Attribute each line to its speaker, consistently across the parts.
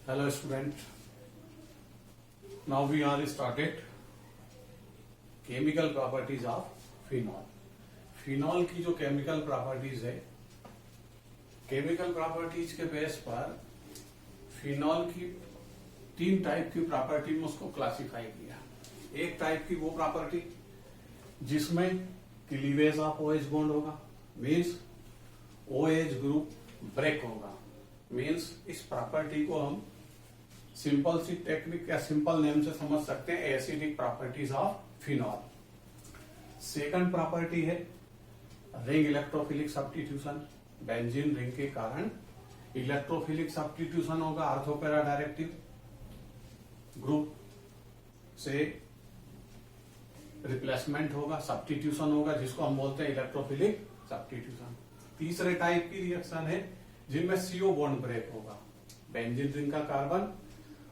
Speaker 1: Hello student. Now we are started chemical properties of phenol. Phenol की जो chemical properties है, chemical properties के base पर phenol की तीन टाइप की प्रॉपर्टी में उसको क्लासिफाई किया। एक टाइप की वो प्रॉपर्टी जिसमें क्लीवेज ऑफ OH बॉन्ड होगा, मीन्स OH ग्रुप ब्रेक होगा, मीन्स इस प्रॉपर्टी को हम सिंपल सी टेक्निक या सिंपल नेम से समझ सकते हैं, acidic properties of phenol. Second property है ring electrophilic substitution. Benzene ring के कारण इलेक्ट्रोफिलिक सब्स्टिट्यूशन होगा, आर्थोपैरा डायरेक्टिव ग्रुप से रिप्लेसमेंट होगा, सब्स्टिट्यूशन होगा, जिसको हम बोलते हैं इलेक्ट्रोफिलिक सब्स्टिट्यूशन। तीसरे टाइप की रिएक्शन है जिनमें CO बॉन्ड ब्रेक होगा, बेंजीन रिंग का कार्बन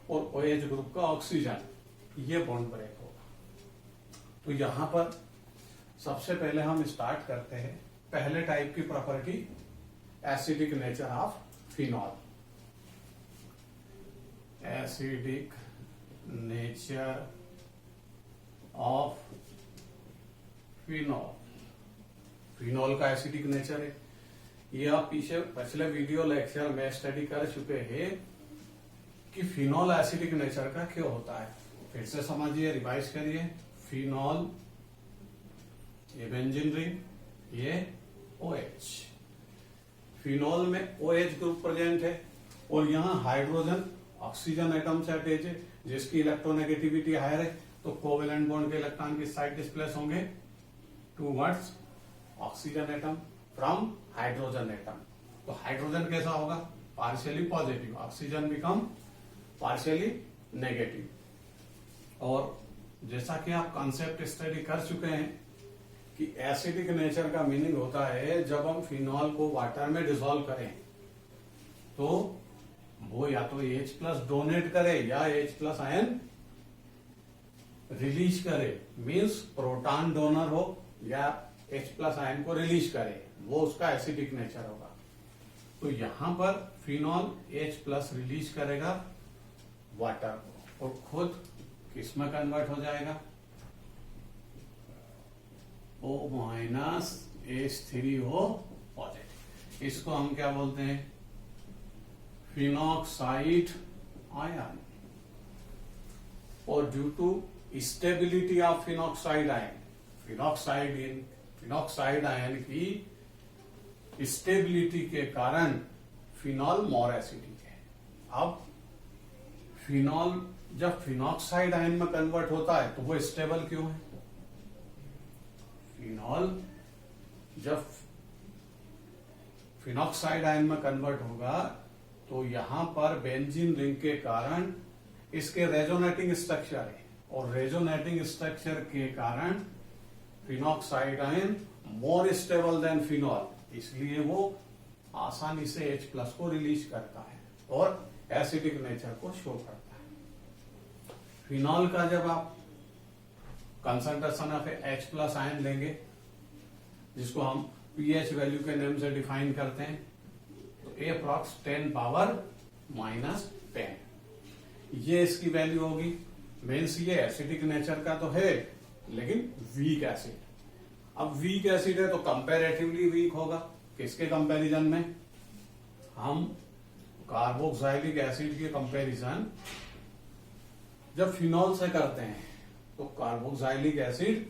Speaker 1: और OH ग्रुप का ऑक्सीजन, ये बॉन्ड ब्रेक होगा। तो यहां पर सबसे पहले हम स्टार्ट करते हैं पहले टाइप की property, acidic nature of phenol. Acidic nature of phenol, phenol का एसिडिक नेचर है। ये आप पीछे पिछले वीडियो लेक्चर में स्टडी कर चुके हैं कि फिनॉल एसिडिक नेचर का क्यों होता है। फिर से समझिए, रिवाइज करिए। फिनॉल, ये बेंजीन रिंग, ये OH। फिनॉल में OH ग्रुप प्रेजेंट है और यहाँ हाइड्रोजन ऑक्सीजन एटम से अटैच है, जिसकी इलेक्ट्रोनेगेटिविटी हायर है, तो कोवेलेंट बॉन्ड के इलेक्ट्रॉन की साइड डिस्प्लेस होंगे towards oxygen atom from hydrogen atom. तो हाइड्रोजन कैसा होगा? Partially positive, oxygen become partially negative. और जैसा कि आप कॉन्सेप्ट स्टडी कर चुके हैं कि एसिडिक नेचर का मीनिंग होता है जब हम फिनॉल को वाटर में डिसॉल्व करें तो वो या तो H+ डोनेट करे या H+ आयन रिलीज करे, मींस प्रोटॉन डोनर हो या H+ आयन को रिलीज करे, वो उसका एसिडिक नेचर होगा। तो यहां पर फिनॉल H+ रिलीज करेगा वाटर को और खुद किसमें कन्वर्ट हो जाएगा? O- H3O positive. इसको हम क्या बोलते हैं? Phenoxide ion. और due to stability of phenoxide ion, phenoxide ion की स्टेबिलिटी के कारण फिनॉल मोर एसिडिक है। अब फिनॉल जब फिनॉक्साइड आयन में कन्वर्ट होता है तो वो स्टेबल क्यों है? फिनॉल जब फिनॉक्साइड आयन में कन्वर्ट होगा तो यहां पर बेंजीन रिंग के कारण इसके रेजोनेटिंग स्ट्रक्चर है और रेजोनेटिंग स्ट्रक्चर के कारण फिनॉक्साइड आयन मोर स्टेबल देन फिनॉल, इसलिए वो आसानी से H+ को रिलीज करता है और एसिडिक नेचर को शो करता है। फिनॉल का जब आप कंसंट्रेशन ऑफ H+ आयन लेंगे, जिसको हम pH वैल्यू के नेम से डिफाइन करते हैं, तो अप्रॉक्स 10⁻⁻10 ये इसकी वैल्यू होगी। मीन्स ये एसिडिक नेचर का तो है लेकिन वीक एसिड। अब वीक एसिड है तो कंपैरेटिवली वीक होगा। किसके कंपैरिजन में? हम कार्बोक्सिलिक एसिड के कंपैरिजन जब फिनॉल से करते हैं तो कार्बोक्सिलिक एसिड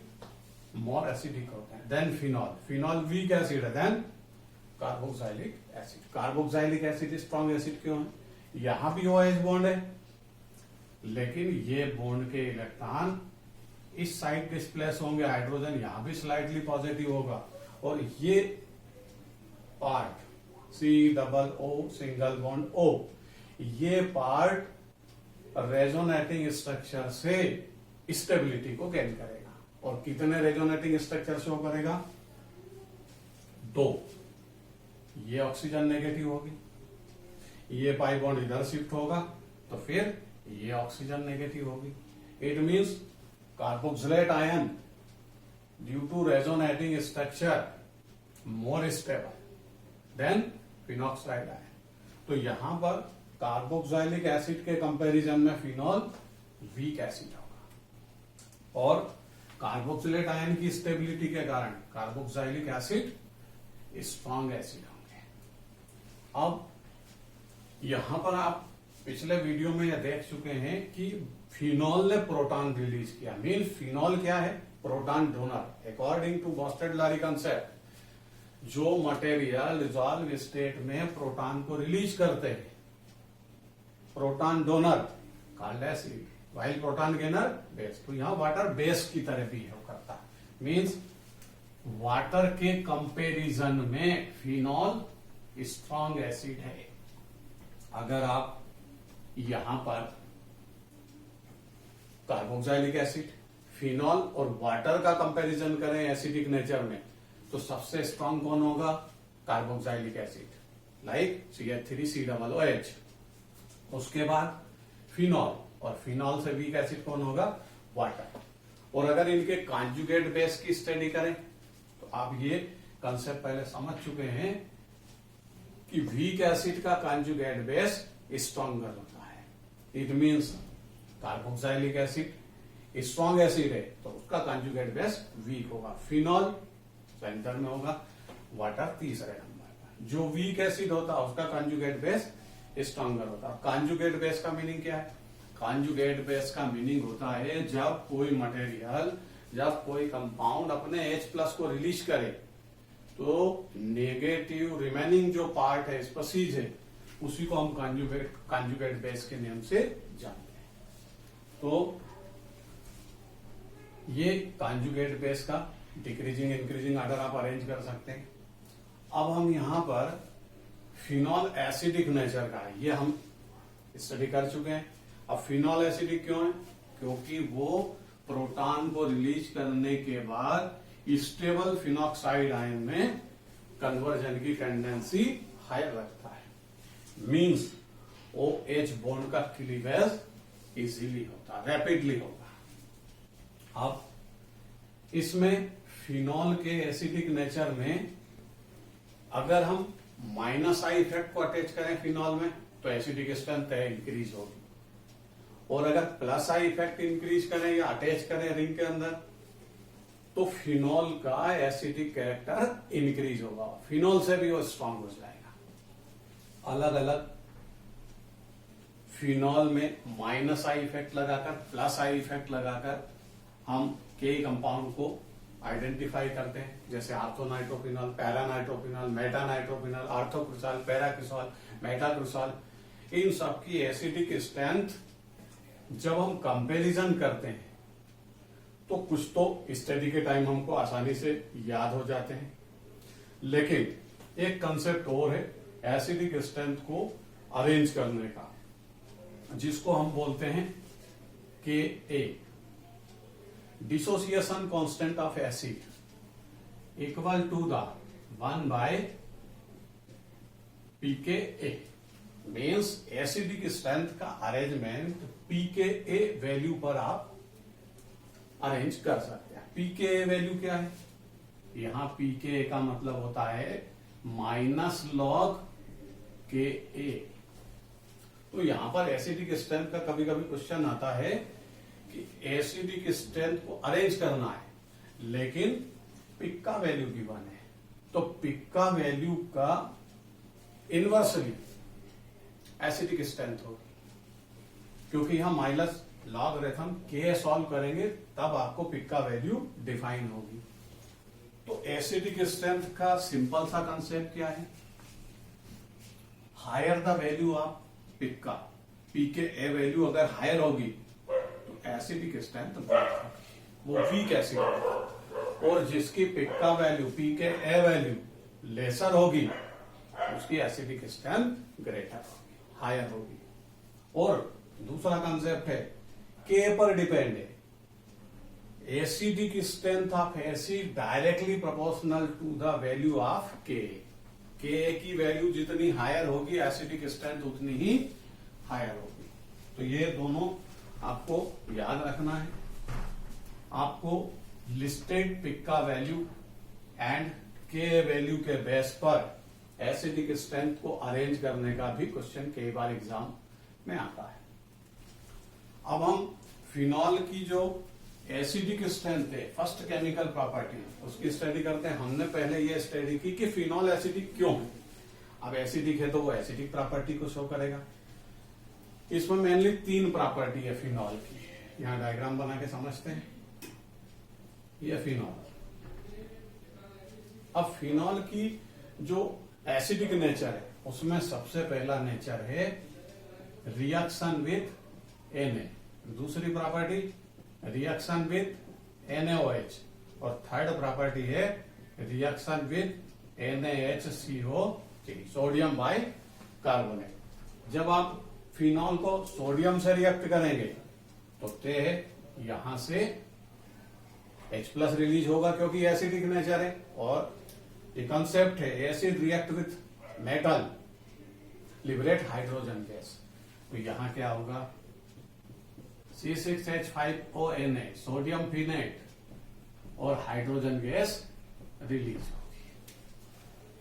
Speaker 1: मोर एसिडिक होता है than phenol. Phenol weak acid है than carboxylic acid. Carboxylic acid strong acid क्यों है? यहां भी OH बॉन्ड है लेकिन ये बॉन्ड के इलेक्ट्रॉन इस साइड डिस्प्लेस होंगे, हाइड्रोजन यहां भी स्लाइटली पॉजिटिव होगा और ये part COO single bond O, ये पार्ट रेजोनेटिंग स्ट्रक्चर से स्टेबिलिटी को गेन करेगा। और कितने रेजोनेटिंग स्ट्रक्चर शो करेगा? 2। ये ऑक्सीजन नेगेटिव होगी, ये पाई बॉन्ड इधर शिफ्ट होगा तो फिर ये ऑक्सीजन नेगेटिव होगी। It means carboxylate ion due to resonating structure more stable than phenoxide ion. तो यहां पर कार्बोक्सिलिक एसिड के कंपैरिजन में फिनॉल वीक एसिड होगा और कार्बोक्सिलेट आयन की स्टेबिलिटी के कारण कार्बोक्सिलिक एसिड स्ट्रॉन्ग एसिड होंगे। अब यहां पर आप पिछले वीडियो में यह देख चुके हैं कि फिनॉल ने प्रोटॉन रिलीज किया। मीन फिनॉल क्या है? Proton donor. According to Bronsted Lowry concept, जो मटेरियल डिसॉल्व स्टेट में प्रोटॉन को रिलीज करते हैं, proton donor called acid, while proton gainer base. तो यहां वाटर बेस की तरह बिहेव करता है। मींस वाटर के कंपैरिजन में फिनॉल स्ट्रॉन्ग एसिड है। अगर आप यहां पर कार्बोक्सिलिक एसिड, फिनॉल और वाटर का कंपैरिजन करें एसिडिक नेचर में, तो सबसे स्ट्रॉन्ग कौन होगा? Carboxylic acid, like CH3COOH। उसके बाद फिनॉल, और फिनॉल से वीक एसिड कौन होगा? वाटर। और अगर इनके कॉन्जुगेट बेस की स्टडी करें तो आप ये कंसेप्ट पहले समझ चुके हैं कि वीक एसिड का कॉन्जुगेट बेस स्ट्रॉन्गर होता है। It means carboxylic acid strong acid है तो उसका कॉन्जुगेट बेस वीक होगा। फिनॉल सेंटर में होगा, वाटर तीसरे नंबर पर। जो वीक एसिड होता है उसका कॉन्जुगेट बेस स्ट्रॉन्गर होता है। कॉन्जुगेट बेस का मीनिंग क्या है? कॉन्जुगेट बेस का मीनिंग होता है जब कोई मटेरियल, जब कोई कंपाउंड अपने H+ को रिलीज करे तो नेगेटिव रिमेनिंग जो पार्ट है, स्पीशीज है, उसी को हम कॉन्जुगेट बेस के नेम से जानते हैं। तो ये कॉन्जुगेट बेस का डिक्रीजिंग इंक्रीजिंग ऑर्डर आप अरेंज कर सकते हैं। अब हम यहां पर फिनॉल एसिडिक नेचर का है, ये हम स्टडी कर चुके हैं। अब फिनॉल एसिडिक क्यों है? क्योंकि वो प्रोटॉन को रिलीज करने के बाद स्टेबल फिनॉक्साइड आयन में कन्वर्जन की टेंडेंसी हायर रखता है। मींस OH बॉन्ड का क्लीवेज इजीली होता है, रैपिडली होगा। अब इसमें फिनॉल के एसिडिक नेचर में अगर हम -I इफेक्ट को अटैच करें फिनॉल में तो एसिडिक स्ट्रेंथ इंक्रीज होगी, और अगर +I इफेक्ट इंक्रीज करें या अटैच करें रिंग के अंदर तो फिनॉल का एसिडिक कैरेक्टर इंक्रीज होगा, फिनॉल से भी वो स्ट्रांग हो जाएगा। अलग अलग फिनॉल में -I इफेक्ट लगाकर +I इफेक्ट लगाकर हम कई कंपाउंड को आइडेंटिफाई करते हैं, जैसे आर्थोनाइट्रोपिनॉल, पैरानाइट्रोपिनॉल, मेटानाइट्रोपिनॉल, आर्थोक्रिसॉल, पैराक्रिसॉल, मेटाक्रिसॉल। इन सबकी एसिडिक स्ट्रेंथ जब हम कंपैरिजन करते हैं तो कुछ तो स्टडी के टाइम हमको आसानी से याद हो जाते हैं, लेकिन एक कंसेप्ट और है एसिडिक स्ट्रेंथ को अरेंज करने का, जिसको हम बोलते हैं Ka, dissociation constant of acid equal to the 1/pKa। Means acidic strength का अरेंजमेंट pKa वैल्यू पर आप अरेंज कर सकते हैं। pKa वैल्यू क्या है? यहां pKa का मतलब होता है -log Ka। तो यहां पर एसिडिक स्ट्रेंथ का कभी कभी क्वेश्चन आता है कि एसिडिक स्ट्रेंथ को अरेंज करना है, लेकिन पिक का वैल्यू गिवन है, तो पिक का वैल्यू का इनवर्सली एसिडिक स्ट्रेंथ होगी, क्योंकि हम माइनस लॉगरिथम K सॉल्व करेंगे तब आपको पिक का वैल्यू डिफाइन होगी। तो एसिडिक स्ट्रेंथ का सिंपल सा कंसेप्ट क्या है? Higher the value of pK का, pKa वैल्यू अगर हायर होगी तो एसिडिक स्ट्रेंथ वो वीक एसिड होगा, और जिसकी पिक का वैल्यू pKa वैल्यू लेसर होगी उसकी एसिडिक स्ट्रेंथ ग्रेटर होगी, हायर होगी। और दूसरा कंसेप्ट है K पर डिपेंड है। Acidic strength of acid directly proportional to the value of K। K की वैल्यू जितनी हायर होगी एसिडिक स्ट्रेंथ उतनी ही हायर होगी। तो ये दोनों आपको याद रखना है। आपको लिस्टेड पिक का वैल्यू एंड K वैल्यू के बेस पर एसिडिक स्ट्रेंथ को अरेंज करने का भी क्वेश्चन कई बार एग्जाम में आता है। अब हम फिनॉल की जो एसिडिक स्ट्रेंथ है, फर्स्ट केमिकल प्रॉपर्टी, उसकी स्टडी करते हैं। हमने पहले ये स्टडी की कि फिनॉल एसिडिक क्यों है। अब एसिडिक है तो वो एसिडिक प्रॉपर्टी को शो करेगा। इसमें मेनली 3 प्रॉपर्टी है फिनॉल की। यहां डायग्राम बना के समझते हैं। ये फिनॉल, अब फिनॉल की जो एसिडिक नेचर है उसमें सबसे पहला नेचर है रिएक्शन विथ Na, दूसरी प्रॉपर्टी रिएक्शन विथ NaOH, और थर्ड प्रॉपर्टी है reaction with NaHCO3, sodium by carbonate. जब आप फिनॉल को सोडियम से रिएक्ट करेंगे तो ते यहां से H+ रिलीज होगा क्योंकि एसिडिक नेचर है। और ये कंसेप्ट है acid react with metal liberate hydrogen gas, तो यहां क्या होगा C6H5ONa, सोडियम फिनेट, और हाइड्रोजन गैस रिलीज होगी।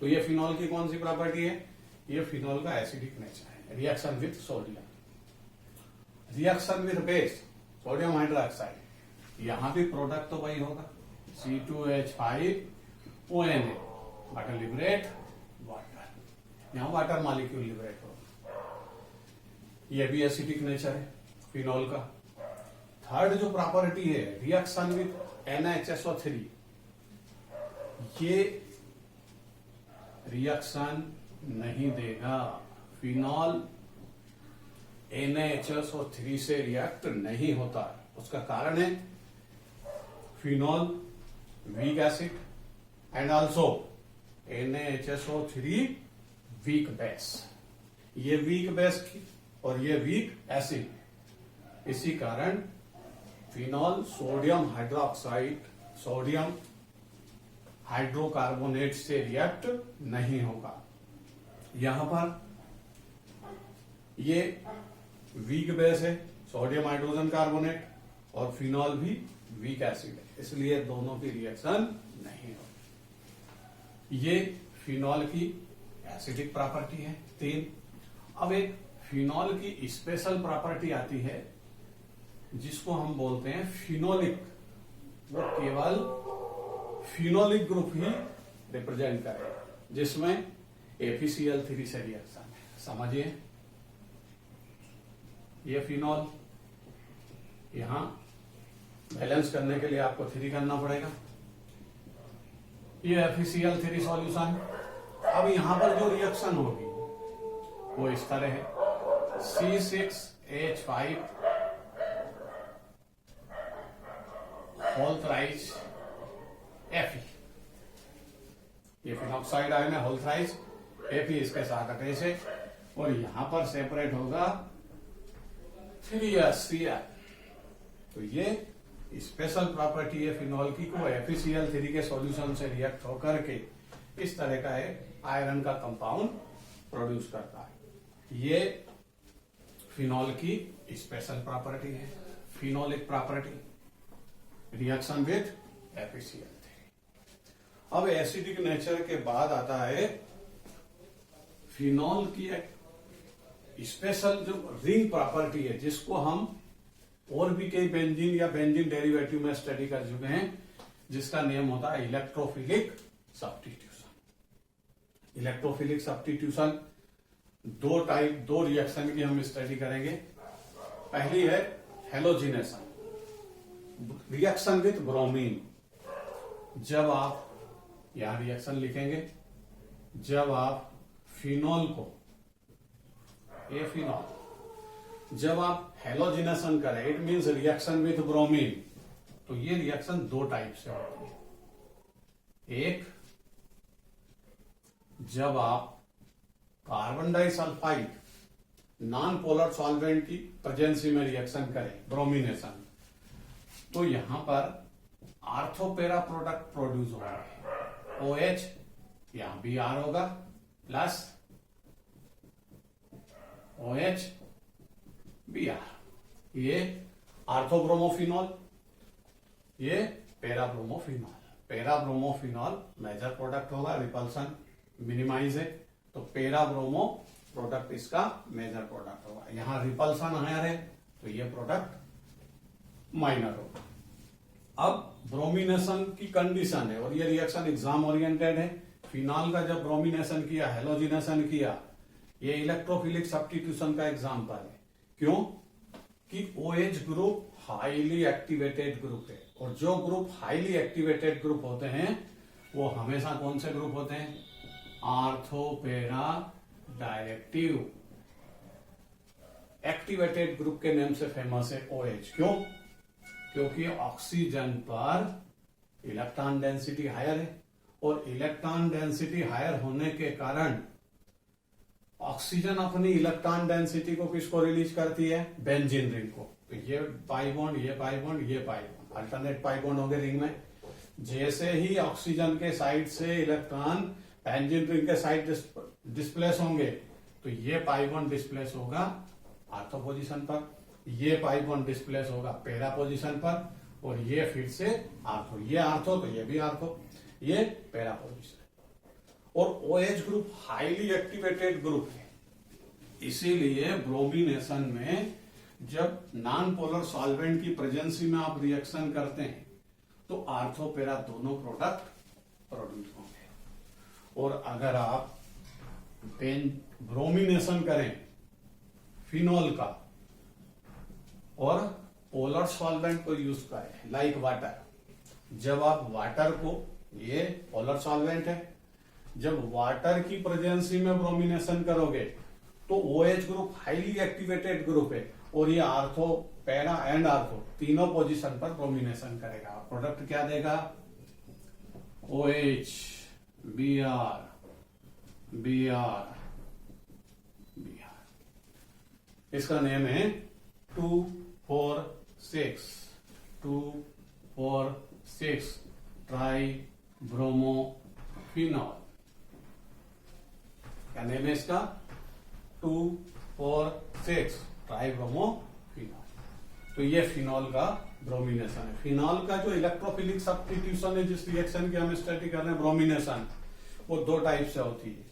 Speaker 1: तो ये फिनॉल की कौन सी प्रॉपर्टी है? ये फिनॉल का एसिडिक नेचर है। Reaction with sodium, reaction with base sodium hydroxide, यहां भी प्रोडक्ट तो वही होगा C2H5ONa, वाटर लिबरेट वाटर, यहां वाटर मॉलिक्यूल लिबरेट होगा। यह भी एसिडिक नेचर है फिनॉल का। थर्ड जो प्रॉपर्टी है रिएक्शन विथ NaHSO3, ये रिएक्शन नहीं देगा। फिनॉल NaHSO3 से रिएक्ट नहीं होता। उसका कारण है phenol weak acid and also NaHSO3 weak base. ये वीक बेस और ये वीक एसिड, इसी कारण phenol sodium hydroxide, sodium hydrocarbonate से रिएक्ट नहीं होगा। यहां पर ये वीक बेस है सोडियम हाइड्रोजन कार्बोनेट, और फिनॉल भी वीक एसिड है, इसलिए दोनों की रिएक्शन नहीं होगी। ये फिनॉल की एसिडिक प्रॉपर्टी है 3। अब एक फिनॉल की स्पेशल प्रॉपर्टी आती है जिसको हम बोलते हैं फिनोलिक। वो केवल फिनोलिक ग्रुप ही रिप्रेजेंट करेगा, जिसमें FeCl3 से रिएक्शन है। समझिए, ये फिनॉल यहां बैलेंस करने के लिए आपको 3 करना पड़ेगा। ये FeCl3 सॉल्यूशन। अब यहां पर जो रिएक्शन होगी वो इस तरह है C6H5 होल थ्राइस Fe, ये फिनॉक्साइड आयन है, होल थ्राइस Fe इसके साथ अटैच है, और यहां पर सेपरेट होगा 3HCl। तो ये स्पेशल प्रॉपर्टी है फिनॉल की को FeCl3 के सॉल्यूशन से रिएक्ट होकर के इस तरह का एक आयरन का कंपाउंड प्रोड्यूस करता है। ये फिनॉल की स्पेशल प्रॉपर्टी है, phenolic property, reaction with FeCl3। अब एसिडिक नेचर के बाद आता है फिनॉल की एक स्पेशल जो रिंग प्रॉपर्टी है, जिसको हम और भी कई बेंजीन या बेंजीन डेरिवेटिव में स्टडी कर चुके हैं, जिसका नेम होता है इलेक्ट्रोफिलिक सब्स्टिट्यूशन। इलेक्ट्रोफिलिक सब्स्टिट्यूशन दो रिएक्शन की हम स्टडी करेंगे। पहली है हेलोजिनेशन, रिएक्शन विथ ब्रोमीन। जब आप यहां रिएक्शन लिखेंगे, जब आप फिनॉल को, ये फिनॉल, जब आप हेलोजिनेशन करें, it means reaction with bromine, तो ये रिएक्शन 2 टाइप से होती है। एक, जब आप carbon disulphide non polar solvent की प्रेजेंसी में रिएक्शन करें, ब्रोमिनेशन, तो यहां पर आर्थोपेरा प्रोडक्ट प्रोड्यूस होगा, OH, यहां भी R होगा, प्लस OH Br। ये आर्थोब्रोमोफिनॉल, ये पैराब्रोमोफिनॉल। पैराब्रोमोफिनॉल मेजर प्रोडक्ट होगा, रिपल्सन मिनिमाइज है, तो पेरा ब्रोमो प्रोडक्ट इसका मेजर प्रोडक्ट होगा। यहां रिपल्सन हायर है तो ये प्रोडक्ट माइनर होगा। अब ब्रोमिनेशन की कंडीशन है और ये रिएक्शन एग्जाम ओरिएंटेड है। फिनॉल का जब ब्रोमिनेशन किया, हेलोजिनेशन किया, ये इलेक्ट्रोफिलिक सब्स्टिट्यूशन का एग्जांपल है। क्यों कि OH group highly activated group है और जो ग्रुप हाईली एक्टिवेटेड ग्रुप होते हैं वो हमेशा कौन से ग्रुप होते हैं? Ortho para directive. Activated group के नेम से फेमस है OH। क्यों? क्योंकि ऑक्सीजन पर इलेक्ट्रॉन डेंसिटी हायर है और इलेक्ट्रॉन डेंसिटी हायर होने के कारण ऑक्सीजन अपनी इलेक्ट्रॉन डेंसिटी को किसको रिलीज करती है? बेंजीन रिंग को। तो ये पाई बॉन्ड, ये पाई बॉन्ड, ये pi bond, alternate pi bond हो गए रिंग में। जैसे ही ऑक्सीजन के साइड से इलेक्ट्रॉन बेंजीन रिंग के साइड डिस्प्लेस होंगे तो ये पाई बॉन्ड डिस्प्लेस होगा आर्थो पोजीशन पर, ये पाई बॉन्ड डिस्प्लेस होगा पैरा पोजीशन पर और ये फिर से आर्थो। ये आर्थो तो ये भी आर्थो, ये पैरा पोजीशन। और OH group highly activated group है, इसीलिए ब्रोमिनेशन में जब नॉन पोलर सॉल्वेंट की प्रेजेंसी में आप रिएक्शन करते हैं तो आर्थो पैरा दोनों प्रोडक्ट प्रोड्यूस होंगे। और अगर आप ब्रोमिनेशन करें फिनॉल का और पोलर सॉल्वेंट को यूज करें लाइक वाटर, जब आप वाटर को, ये पोलर सॉल्वेंट है, जब वाटर की प्रेजेंसी में ब्रोमिनेशन करोगे तो OH group highly activated group है और ये आर्थो पैरा एंड आर्थो तीनों पोजीशन पर ब्रोमिनेशन करेगा। प्रोडक्ट क्या देगा? OH Br Br Br। इसका नेम है 2,4,6 ट्राई ब्रोमोफिनॉल। क्या नेम है इसका? 2,4,6 ट्राई ब्रोमोफिनॉल। तो ये फिनॉल का ब्रोमिनेशन है। फिनॉल का जो इलेक्ट्रोफिलिक सब्स्टिट्यूशन है, जिस रिएक्शन की हम स्टडी कर रहे हैं ब्रोमिनेशन, वो दो टाइप से होती है।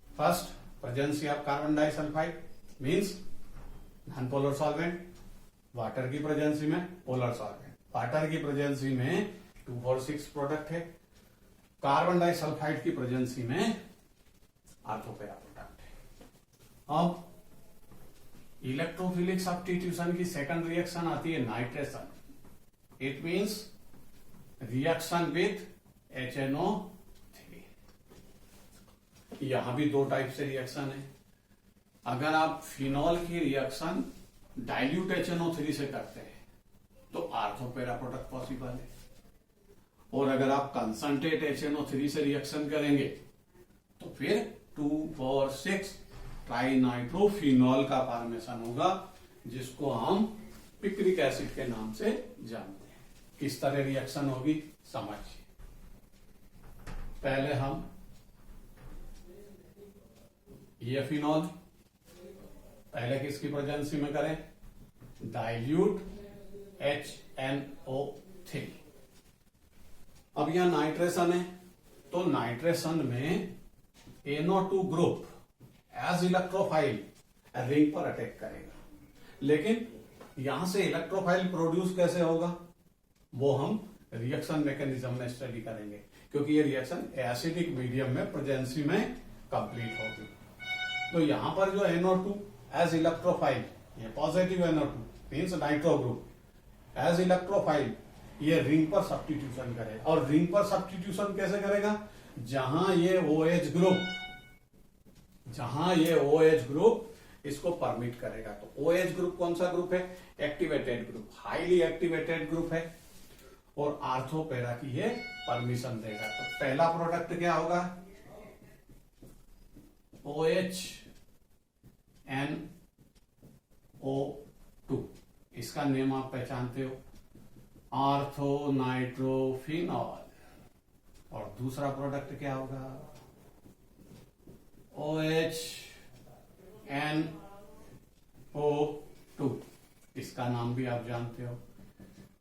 Speaker 1: First, presence of carbon disulphide means non polar solvent, water की प्रेजेंसी में पोलर सॉल्वेंट। वाटर की प्रेजेंसी में 2,4,6 प्रोडक्ट है, कार्बन डाइसल्फाइड की प्रेजेंसी में आर्थो पैरा प्रोडक्ट है। अब इलेक्ट्रोफिलिक सब्स्टिट्यूशन की सेकंड रिएक्शन आती है nitration. It means reaction with HNO3। यहां भी दो टाइप से रिएक्शन है। अगर आप फिनॉल की रिएक्शन डाइल्यूट HNO3 से करते हैं तो आर्थो पैरा प्रोडक्ट पॉसिबल है, और अगर आप कंसंट्रेट HNO3 से रिएक्शन करेंगे तो फिर 2,4,6 ट्राइनाइट्रोफिनॉल का फॉर्मेशन होगा, जिसको हम पिक्रिक एसिड के नाम से जानते हैं। किस तरह रिएक्शन होगी समझिए। पहले हम ये फिनॉल पहले किसकी प्रेजेंसी में करें? Dilute HNO3। अब यहां नाइट्रेशन है तो नाइट्रेशन में NO2 group as electrophile ring पर अटैक करेगा, लेकिन यहां से इलेक्ट्रोफाइल प्रोड्यूस कैसे होगा वो हम रिएक्शन मैकेनिज्म में स्टडी करेंगे, क्योंकि ये रिएक्शन एसिडिक मीडियम में प्रेजेंसी में कंप्लीट होगी। तो यहां पर जो NO2 एज इलेक्ट्रोफाइल, ये positive NO2 means nitro group as electrophile, ये रिंग पर सब्स्टिट्यूशन करेगा। और रिंग पर सब्स्टिट्यूशन कैसे करेगा? जहां ये OH ग्रुप इसको परमिट करेगा। तो OH ग्रुप कौन सा ग्रुप है? Activated group, highly activated group है, और आर्थो पैरा की ये परमिशन देगा। तो पहला प्रोडक्ट क्या होगा? OHNO2। इसका नेम आप पहचानते हो, आर्थो नाइट्रोफिनॉल। और दूसरा प्रोडक्ट क्या होगा? OHNO2। इसका नाम भी आप जानते हो,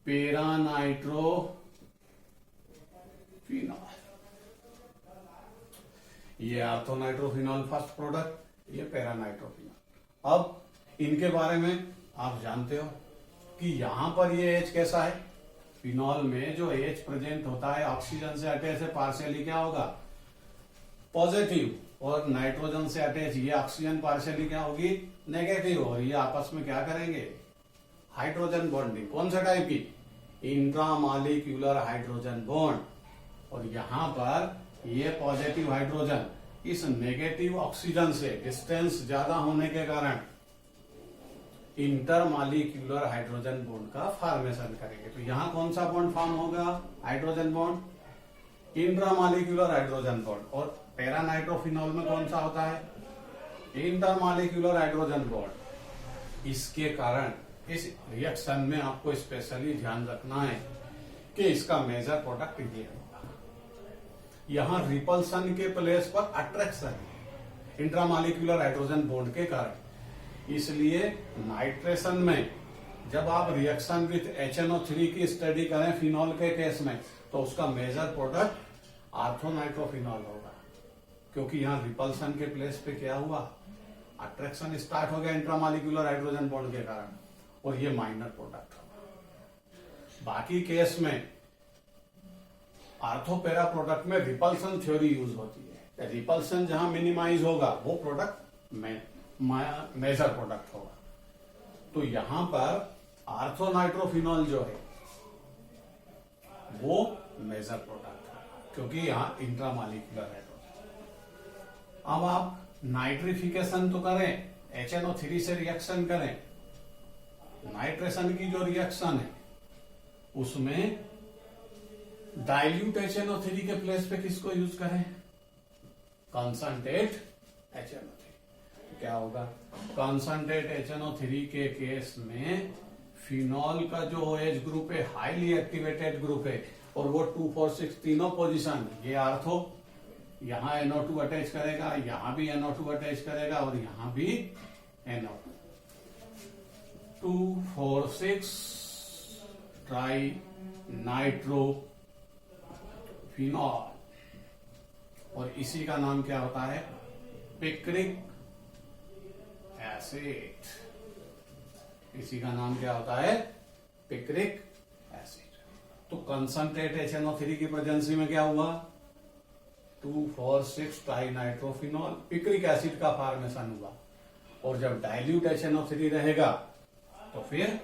Speaker 1: पेरानाइट्रोफिनॉल। ये ऑर्थोनाइट्रोफिनॉल फर्स्ट प्रोडक्ट, ये पैरानाइट्रोफिनॉल। अब इनके बारे में आप जानते हो कि यहां पर ये H कैसा है, फिनॉल में जो H प्रेजेंट होता है ऑक्सीजन से अटैच है पार्शियली क्या होगा, पॉजिटिव, और नाइट्रोजन से अटैच ये ऑक्सीजन पार्शियली क्या होगी, नेगेटिव, और ये आपस में क्या करेंगे, हाइड्रोजन बॉन्डिंग। कौन सा टाइप की, इंट्रामॉलिक्यूलर हाइड्रोजन बॉन्ड। और यहां पर ये पॉजिटिव हाइड्रोजन इस नेगेटिव ऑक्सीजन से डिस्टेंस ज्यादा होने के कारण इंटरमॉलिक्यूलर हाइड्रोजन बॉन्ड का फॉर्मेशन करेंगे। तो यहां कौन सा बॉन्ड फॉर्म होगा, hydrogen bond, intramolecular hydrogen bond. और पैरानाइट्रोफिनॉल में कौन सा होता है, इंटरमॉलिक्यूलर हाइड्रोजन बॉन्ड। इसके कारण इस रिएक्शन में आपको स्पेशली ध्यान रखना है कि इसका मेजर प्रोडक्ट ये होगा। यहां रिपल्सन के प्लेस पर अट्रैक्शन है इंट्रामॉलिक्यूलर हाइड्रोजन बॉन्ड के कारण। इसलिए नाइट्रेशन में जब आप रिएक्शन विथ HNO3 की स्टडी करें फिनॉल के केस में, तो उसका मेजर प्रोडक्ट ऑर्थोनाइट्रोफिनॉल होगा, क्योंकि यहां रिपल्सन के प्लेस पे क्या हुआ, अट्रैक्शन स्टार्ट हो गया इंट्रामॉलिक्यूलर हाइड्रोजन बॉन्ड के कारण, और ये माइनर प्रोडक्ट होगा। बाकी केस में आर्थोपेरा प्रोडक्ट में रिपल्सन थ्योरी यूज होती है, रिपल्सन जहां मिनिमाइज होगा वो प्रोडक्ट मेजर प्रोडक्ट होगा। तो यहां पर आर्थोनाइट्रोफिनॉल जो है वो मेजर प्रोडक्ट है, क्योंकि यहां इंट्रामॉलिक्यूलर हाइड्रोजन। अब आप नाइट्रिफिकेशन तो करें, HNO3 से रिएक्शन करें, नाइट्रेशन की जो रिएक्शन है उसमें डाइल्यूट HNO3 के प्लेस पे किसको यूज करें, कंसंट्रेट HNO3। क्या होगा, कंसंट्रेट HNO3 के केस में फिनॉल का जो OH ग्रुप है हाईली एक्टिवेटेड ग्रुप है, और वो 2, 4, 6 तीनों पोजीशन, ये आर्थो, यहां NO2 अटैच करेगा, यहां भी NO2 अटैच करेगा, और यहां भी NO2, 2, 4, 6 ट्राई नाइट्रो फिनॉल, और इसी का नाम क्या होता है, पिक्रिक एसिड। इसी का नाम क्या होता है, पिक्रिक एसिड। तो कंसंट्रेट HNO3 की प्रेजेंसी में क्या हुआ, 2, 4, 6 ट्राइनाइट्रोफिनॉल, पिक्रिक एसिड का फॉर्मेशन हुआ। और जब डाइल्यूट HNO3 रहेगा तो फिर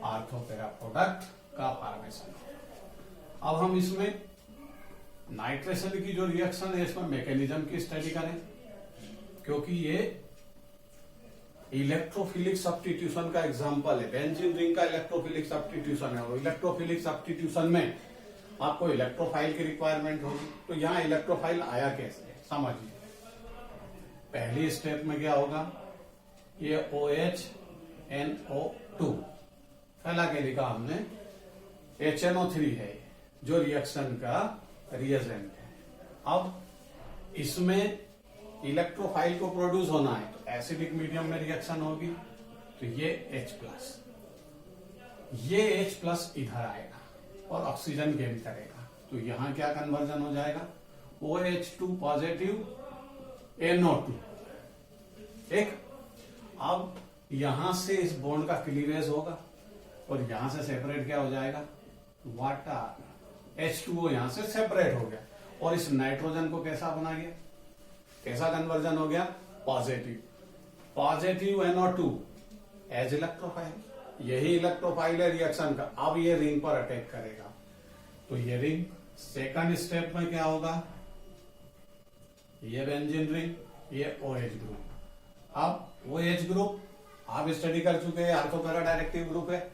Speaker 1: आर्थोपेरा प्रोडक्ट का फॉर्मेशन होगा। अब हम इसमें नाइट्रेशन की जो रिएक्शन है इसमें मैकेनिज्म की स्टडी करें, क्योंकि ये इलेक्ट्रोफिलिक सब्स्टिट्यूशन का एग्जांपल है। बेंजीन रिंग का इलेक्ट्रोफिलिक सब्स्टिट्यूशन है, और इलेक्ट्रोफिलिक सब्स्टिट्यूशन में आपको इलेक्ट्रोफाइल की रिक्वायरमेंट होगी। तो यहां इलेक्ट्रोफाइल आया कैसे, समझिए। पहली स्टेप में क्या होगा, ये OH NO2 फैला के लिखा हमने, HNO3 है जो रिएक्शन का रिएजेंट है। अब इसमें इलेक्ट्रोफाइल को प्रोड्यूस होना है तो एसिडिक मीडियम में रिएक्शन होगी, तो ये H+, ये H+ इधर आएगा और ऑक्सीजन गेन करेगा। तो यहां क्या कन्वर्जन हो जाएगा, OH2 पॉजिटिव NO2, एक। अब यहां से इस बॉन्ड का क्लीवेज होगा और यहां से सेपरेट क्या हो जाएगा, वाटर, H2O यहां से सेपरेट हो गया, और इस नाइट्रोजन को कैसा बना गया, कैसा कन्वर्जन हो गया, पॉजिटिव NO2 एज इलेक्ट्रोफाइल। यही इलेक्ट्रोफाइल है रिएक्शन का। अब ये रिंग पर अटैक करेगा, तो ये रिंग सेकंड स्टेप में क्या होगा, ये बेंजीन रिंग, ये OH ग्रुप। अब OH ग्रुप आप स्टडी कर चुके हैं, आर्थोपेरा डायरेक्टिव ग्रुप है।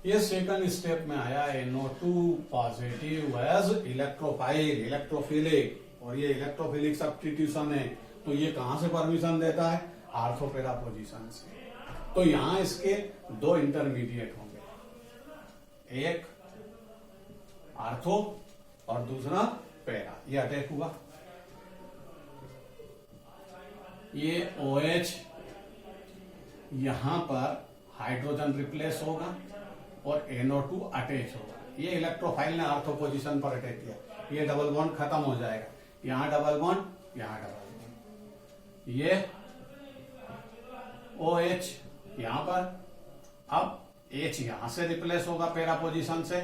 Speaker 1: ये सेकंड स्टेप में आया NO2 positive as electrophile, electrophilic, और ये इलेक्ट्रोफिलिक सब्स्टिट्यूशन है। तो ये कहां से परमिशन देता है, आर्थोपेरा पोजीशन से। तो यहां इसके दो इंटरमीडिएट होंगे, एक आर्थो और दूसरा पैरा। ये अटैक हुआ, ये OH यहां पर हाइड्रोजन रिप्लेस होगा और NO2 अटैच होगा। ये इलेक्ट्रोफाइल ने आर्थो पोजीशन पर अटैक किया, ये डबल बॉन्ड खत्म हो जाएगा, यहां डबल बॉन्ड यहां डबल बॉन्ड, ये OH यहां पर, अब H यहां से रिप्लेस होगा पैरा पोजीशन से,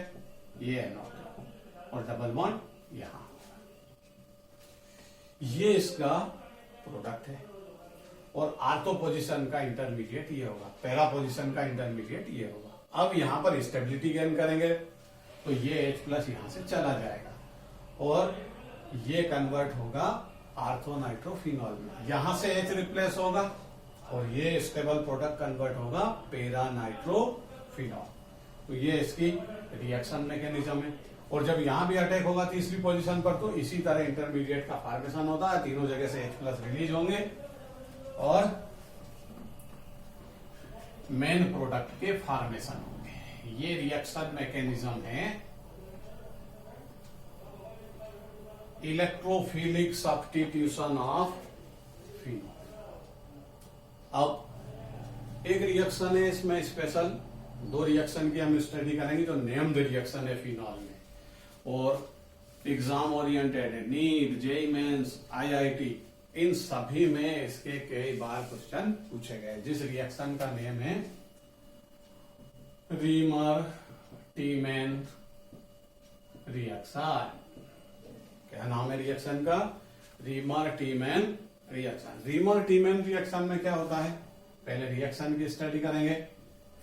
Speaker 1: ये NO2 और डबल बॉन्ड यहां। ये इसका प्रोडक्ट है और आर्थो पोजीशन का इंटरमीडिएट ये होगा, पैरा पोजीशन का इंटरमीडिएट ये होगा। अब यहां पर स्टेबिलिटी गेन करेंगे तो ये H प्लस यहां से चला जाएगा और ये कन्वर्ट होगा आर्थो नाइट्रोफिनॉल में, यहां से H रिप्लेस होगा और ये स्टेबल प्रोडक्ट कन्वर्ट होगा पैरा नाइट्रोफिनॉल। तो ये इसकी रिएक्शन मैकेनिज्म है। और जब यहां भी अटैक होगा तीसरी पोजीशन पर, तो इसी तरह इंटरमीडिएट का फॉर्मेशन होता है, तीनों जगह से H प्लस रिलीज होंगे और मेन प्रोडक्ट के फॉर्मेशन होंगे। ये रिएक्शन मैकेनिज्म है इलेक्ट्रोफिलिक सब्स्टिट्यूशन ऑफ फिनॉल। अब एक रिएक्शन है इसमें स्पेशल, दो रिएक्शन की हम स्टडी करेंगे जो नेम्ड रिएक्शन है फिनॉल में, और एग्जाम ओरिएंटेड है, नीट, जेईई मेंस, IIT, इन सभी में इसके कई बार क्वेश्चन पूछे गए। जिस रिएक्शन का नेम है रीमर टीमैन रिएक्शन, क्या नाम है रिएक्शन का? Reimer Tiemann reaction. Reimer Tiemann reaction में क्या होता है, पहले रिएक्शन की स्टडी करेंगे।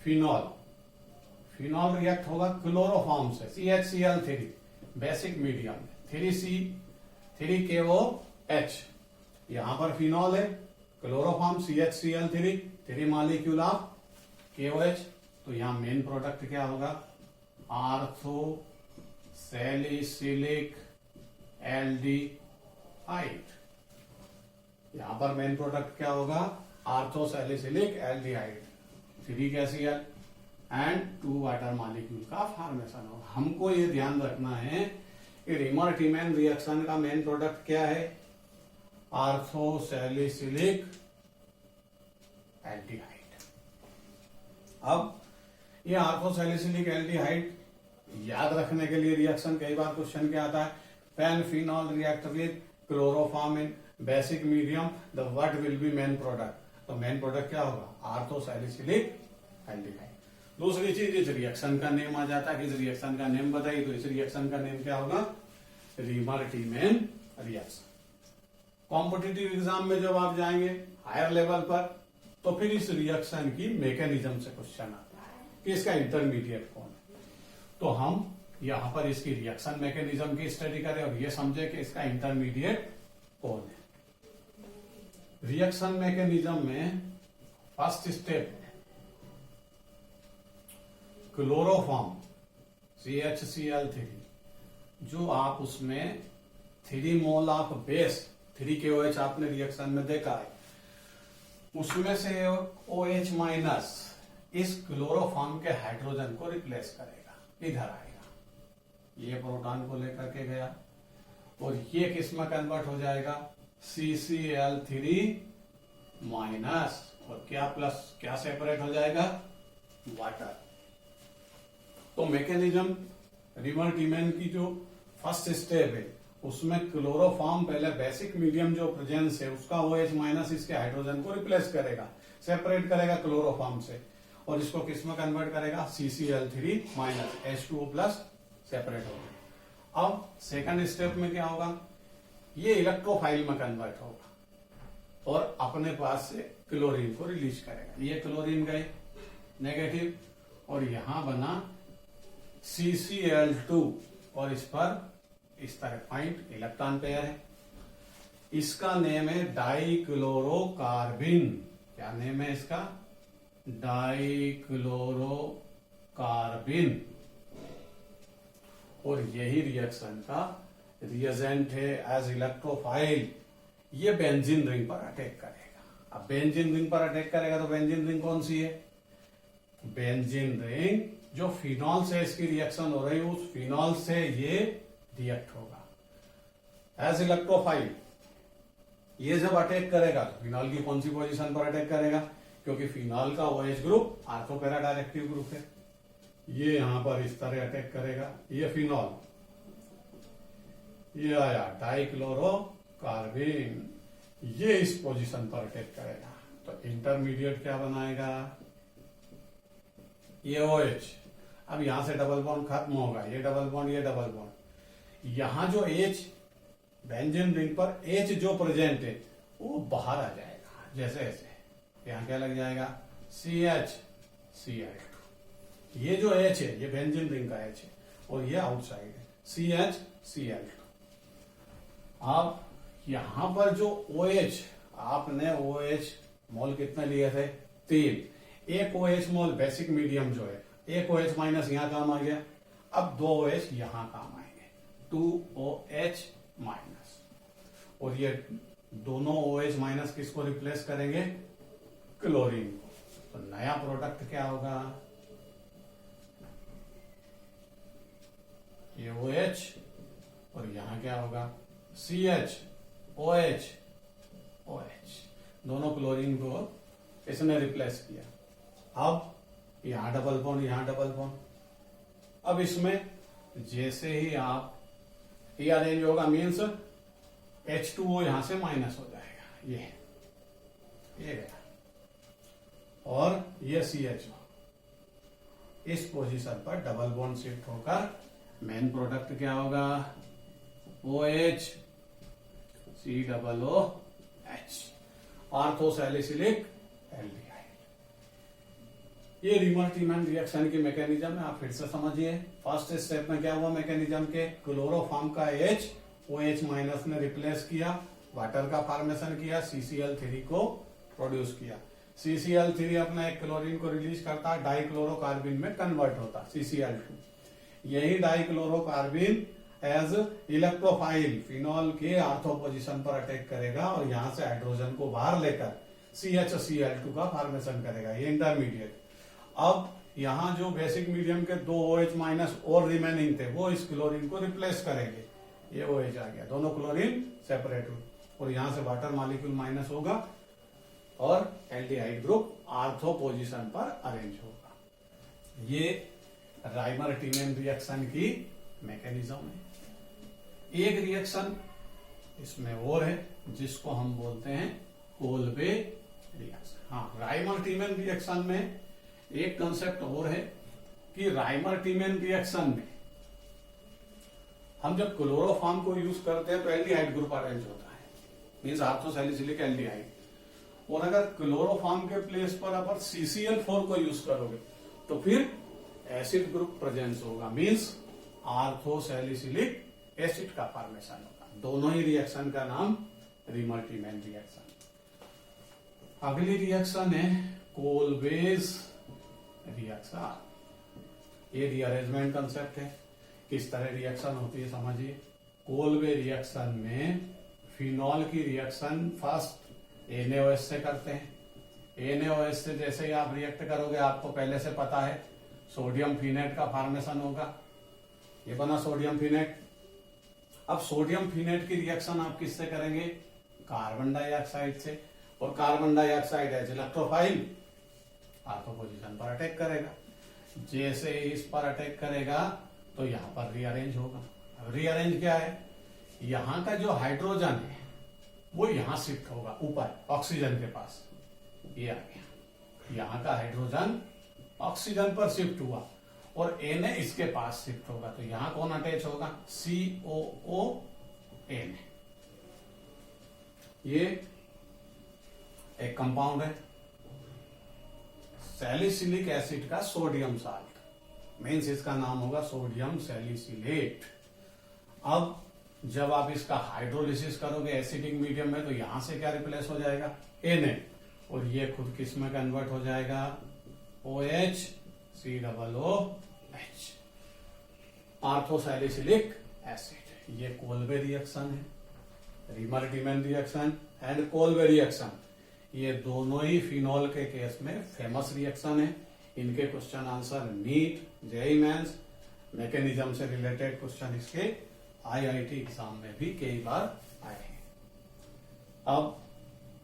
Speaker 1: फिनॉल रिएक्ट होगा क्लोरोफॉर्म से, CHCl3 बेसिक मीडियम, 3CH3KOH, यहां पर फिनॉल है, chloroform CHCl3, 3 molecule of KOH, तो यहां मेन प्रोडक्ट क्या होगा? Ortho salicylic aldehyde. यहां पर मेन प्रोडक्ट क्या होगा? Ortho salicylic aldehyde, 3KCl and 2 water molecule का फॉर्मेशन होगा। हमको ये ध्यान रखना है कि रीमर टीमैन रिएक्शन का मेन प्रोडक्ट क्या है? Ortho salicylic aldehyde. अब ये आर्थो सैलिसिलिक एल्डिहाइड याद रखने के लिए रिएक्शन कई बार क्वेश्चन क्या आता है, when phenol react with chloroform in basic medium, the what will be main product? तो मेन प्रोडक्ट क्या होगा? Ortho salicylic aldehyde. दूसरी चीज, इस रिएक्शन का नेम आ जाता है, इस रिएक्शन का नेम बताइए, तो इस रिएक्शन का नेम क्या होगा? Reimer Tiemann reaction. Competitive exam में जब आप जाएंगे हायर लेवल पर, तो फिर इस रिएक्शन की मैकेनिज्म से क्वेश्चन आता है कि इसका इंटरमीडिएट कौन है। तो हम यहां पर इसकी रिएक्शन मैकेनिज्म की स्टडी करें और ये समझे कि इसका इंटरमीडिएट कौन है। रिएक्शन मैकेनिज्म में फर्स्ट स्टेप क्लोरोफॉर्म CHCl3, जो आप उसमें 3 मोल ऑफ बेस 3KOH आपने रिएक्शन में देखा है, उसमें से OH माइनस इस क्लोरोफॉर्म के हाइड्रोजन को रिप्लेस करेगा, इधर आएगा, ये प्रोटॉन को लेकर के गया और ये किस में कन्वर्ट हो जाएगा? CCl3 माइनस, और क्या प्लस, क्या सेपरेट हो जाएगा? वाटर। तो मैकेनिज्म रीमर टीमैन की जो फर्स्ट स्टेप है उसमें क्लोरोफॉर्म पहले बेसिक मीडियम जो प्रेजेंस है उसका OH माइनस इसके हाइड्रोजन को रिप्लेस करेगा, सेपरेट करेगा क्लोरोफॉर्म से, और इसको किस में कन्वर्ट करेगा? CCl3 minus, H2O plus separate हो गया। अब सेकंड स्टेप में क्या होगा? ये इलेक्ट्रोफाइल में कन्वर्ट होगा और अपने पास से क्लोरीन को रिलीज करेगा। ये क्लोरीन गए नेगेटिव और यहां बना CCl2 और इस पर इस तरह पॉइंट इलेक्ट्रॉन पेयर है। इसका नेम है डाइक्लोरोकार्बिन। क्या नेम है इसका? डाइक्लोरोकार्बिन। और यही रिएक्शन का रिएजेंट है एज इलेक्ट्रोफाइल। ये बेंजीन रिंग पर अटैक करेगा। अब बेंजीन रिंग पर अटैक करेगा तो बेंजीन रिंग कौन सी है? बेंजीन रिंग जो फिनॉल से इसकी रिएक्शन हो रही है, उस फिनॉल से ये रिएक्ट होगा एज इलेक्ट्रोफाइल। ये जब अटैक करेगा तो फिनॉल की कौन सी पोजीशन पर अटैक करेगा? क्योंकि फिनॉल का OH group ortho para directive group है, ये यहां पर इस तरह अटैक करेगा। ये फिनॉल, ये आया डाइक्लोरो कार्बिन ये इस पोजीशन पर अटैक करेगा तो इंटरमीडिएट क्या बनाएगा, ये OH। अब यहां से डबल बॉन्ड खत्म होगा, ये डबल बॉन्ड, ये डबल बॉन्ड, यहां जो H बेंजीन रिंग पर H जो प्रेजेंट है वो बाहर आ जाएगा, जैसे ऐसे यहां क्या लग जाएगा CH Cl2। ये जो H है ये बेंजीन रिंग का H है और ये आउटसाइड है CH Cl2। अब यहां पर जो OH, आपने OH मोल कितने लिए थे 3, एक OH मोल बेसिक मीडियम जो है, एक OH माइनस यहां काम आ गया, अब 2 OH यहां काम आएंगे 2OH माइनस, और ये दोनों OH माइनस किसको रिप्लेस करेंगे, क्लोरीन को। तो नया प्रोडक्ट क्या होगा, ये OH और यहां क्या होगा CH OH OH, दोनों क्लोरीन को इसने रिप्लेस किया। अब यहां डबल बॉन्ड, यहां डबल बॉन्ड, अब इसमें जैसे ही आप ये अरेंज होगा मीन्स H2O यहां से माइनस हो जाएगा, ये गया, और ये CHO इस पोजीशन पर डबल बॉन्ड शिफ्ट होकर मेन प्रोडक्ट क्या होगा OH COOH, ऑर्थोसैलिसिलिक एल्डिहाइड। ये रीमर-टीमैन रिएक्शन की मैकेनिज्म है, आप फिर से समझिए। फर्स्ट स्टेप में क्या हुआ मैकेनिज्म के, क्लोरोफॉर्म का H OH माइनस ने रिप्लेस किया, वाटर का फॉर्मेशन किया, CCl3 को प्रोड्यूस किया। CCl3 अपना एक क्लोरीन को रिलीज करता है, डाइक्लोरोकार्बिन में कन्वर्ट होता CCl2। यही डाइक्लोरोकार्बिन एज इलेक्ट्रोफाइल फिनॉल के आर्थो पोजीशन पर अटैक करेगा और यहां से हाइड्रोजन को बाहर लेकर CHCl2 का फॉर्मेशन करेगा, ये इंटरमीडिएट। अब यहां जो बेसिक मीडियम के 2 OH माइनस और रिमेनिंग थे वो इस क्लोरीन को रिप्लेस करेंगे, ये OH आ गया, दोनों क्लोरीन सेपरेट हुए, और यहां से वाटर मॉलिक्यूल माइनस होगा और एल्डिहाइड ग्रुप आर्थो पोजीशन पर अरेंज होगा। ये राइमर-टीमैन रिएक्शन की मैकेनिज्म है। एक रिएक्शन इसमें और है जिसको हम बोलते हैं कोल्बे रिएक्शन। हाँ, राइमर-टीमैन रिएक्शन में एक कंसेप्ट और है कि राइमर-टीमैन रिएक्शन में हम जब क्लोरोफॉर्म को यूज करते हैं तो एल्डिहाइड ग्रुप अरेंज होता है, मीन्स ऑर्थोसैलिसिलिक एल्डिहाइड, और अगर क्लोरोफॉर्म के प्लेस पर आप CCl4 को यूज करोगे तो फिर एसिड ग्रुप प्रेजेंस होगा, मीन्स ऑर्थोसैलिसिलिक एसिड का फॉर्मेशन होगा। दोनों ही रिएक्शन का नाम रीमर-टीमैन रिएक्शन। अगली रिएक्शन है कोल्बेज रिएक्शन। ये रीअरेंजमेंट कंसेप्ट है, किस तरह रिएक्शन होती है समझिए। कोल्बे रिएक्शन में फिनॉल की रिएक्शन फर्स्ट NaOH से करते हैं। NaOH से जैसे ही आप रिएक्ट करोगे आपको पहले से पता है सोडियम फिनेट का फॉर्मेशन होगा, ये बना सोडियम फिनेट। अब सोडियम फिनेट की रिएक्शन आप किससे करेंगे, कार्बन डाइऑक्साइड से, और carbon dioxide as electrophile ortho position पर अटैक करेगा। जैसे इस पर अटैक करेगा तो यहां पर रीअरेंज होगा। अब रीअरेंज क्या है, यहां का जो हाइड्रोजन है वो यहां शिफ्ट होगा ऊपर ऑक्सीजन के पास, ये आ गया, यहां का हाइड्रोजन ऑक्सीजन पर शिफ्ट हुआ और Na इसके पास शिफ्ट होगा, तो यहां कौन अटैच होगा, COON। ये एक कंपाउंड है सैलिसिलिक एसिड का सोडियम साल्ट, मीन्स इसका नाम होगा सोडियम सैलिसिलेट। अब जब आप इसका हाइड्रोलिसिस करोगे एसिडिक मीडियम में तो यहां से क्या रिप्लेस हो जाएगा, Na, और ये खुद किस में कन्वर्ट हो जाएगा, OH COOH, ऑर्थोसैलिसिलिक एसिड। ये कोल्बे रिएक्शन है, Reimer Tiemann reaction and Kolbe reaction. ये दोनों ही फिनॉल के केस में फेमस रिएक्शन है। इनके question answer NEET, JEE Mains, mechanism से रिलेटेड क्वेश्चन इसके IIT एग्जाम में भी कई बार आए हैं। अब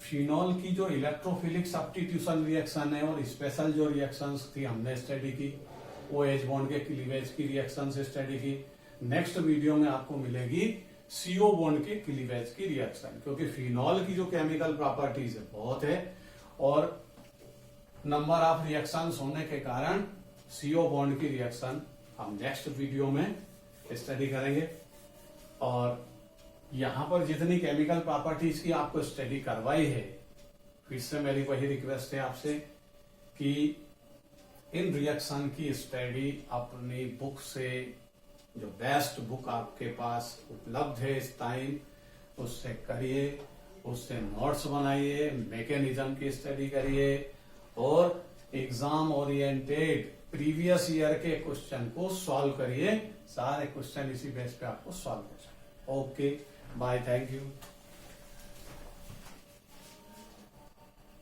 Speaker 1: फिनॉल की जो इलेक्ट्रोफिलिक सब्स्टिट्यूशन रिएक्शन है और स्पेशल जो रिएक्शंस थी हमने स्टडी की, OH बॉन्ड के क्लीवेज की रिएक्शन से स्टडी की। नेक्स्ट वीडियो में आपको मिलेगी CO बॉन्ड के क्लीवेज की रिएक्शन, क्योंकि फिनॉल की जो केमिकल प्रॉपर्टीज है बहुत है और नंबर ऑफ रिएक्शंस होने के कारण CO बॉन्ड की रिएक्शन हम नेक्स्ट वीडियो में स्टडी करेंगे। और यहां पर जितनी केमिकल प्रॉपर्टीज की आपको स्टडी करवाई है, फिर से मेरी वही रिक्वेस्ट है आपसे कि इन रिएक्शन की स्टडी अपनी बुक से, जो बेस्ट बुक आपके पास उपलब्ध है इस टाइम, उससे करिए, उससे नोट्स बनाइए, मैकेनिज्म की स्टडी करिए और एग्जाम ओरिएंटेड प्रीवियस ईयर के क्वेश्चन को सॉल्व करिए। सारे क्वेश्चन इसी बेस पे आपको सॉल्व हो जाए। Okay, bye, thank you.